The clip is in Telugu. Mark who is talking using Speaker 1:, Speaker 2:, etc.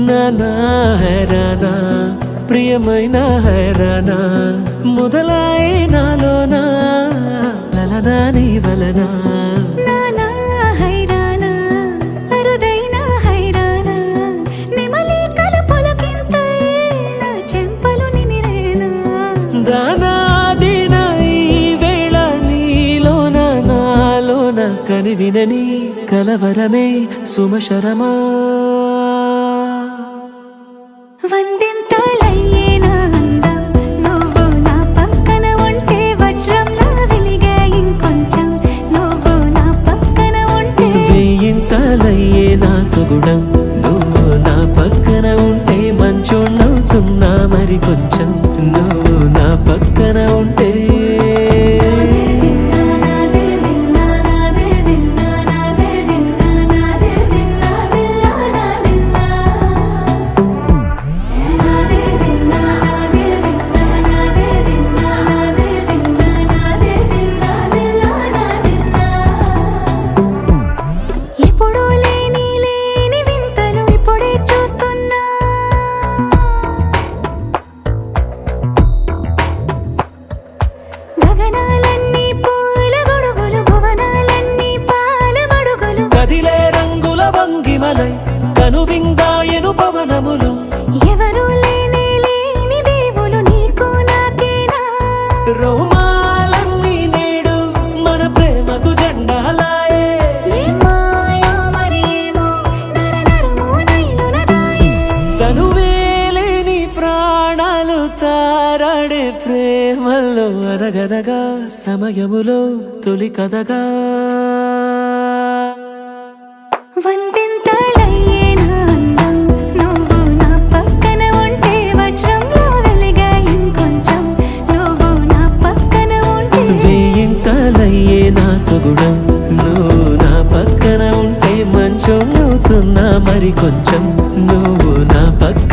Speaker 1: నానా హైరానా ప్రియమైన హైరానా మొదలాయి నాలోనా లలనా నీ వలనా
Speaker 2: నానా హైరానా అరుదైన హైరానా నెమలి కలుపులకింతై నా చెంపలు నిమిరేనా
Speaker 1: దానా దీనా ఈ వేళ నీలోన నాలోన కనివినని కలవరమే సుమశరమా
Speaker 2: వందింతలయ్యేనా అందం నువ్వు నా పక్కన ఉంటే వజ్రంలా వెలిగే ఇంకొంచెం నువ్వు నా పక్కన ఉంటే
Speaker 1: వేయింతలయ్యే నా సుగుణం నువ్వు నా పక్కన ఉంటే మంచోళ్ళవుతున్నా మరి కొంచెం నువ్వు నా పక్కన ఉంటే
Speaker 2: ఎప్పుడూ లేని వింతలు ఇప్పుడే చూస్తున్నా గగనాలన్నీ పూల గొడుగులు భువనాలన్నీ పాల మడుగులు
Speaker 1: కదిలే రంగుల భంగిమలై కనువిందాయను పవనములు
Speaker 2: ఎవరూ లేని దేవులు నీకు నాకేనా
Speaker 1: రోమాలన్నీ నేడు మన ప్రేమకు జెండాలాయే
Speaker 2: ఏ మాయో మరి ఏమో నరనరమో నైలునదాయే
Speaker 1: తనువేలేని ప్రాణాలు తారాడే ప్రేమల్లో అరగరగా సమయములో తొలి కథగా
Speaker 2: వందింతలయ్యేనా అందం నువ్వు నా పక్కన ఉంటే వజ్రంలా వెలిగే ఇంకొంచెం నువ్వు నా పక్కన ఉంటే
Speaker 1: వేయింతలయ్యే నా సుగుణం నువ్వు నా పక్కన ఉంటే మంచోళ్ళవుతున్నా మరి కొంచెం నువ్వు నా పక్కన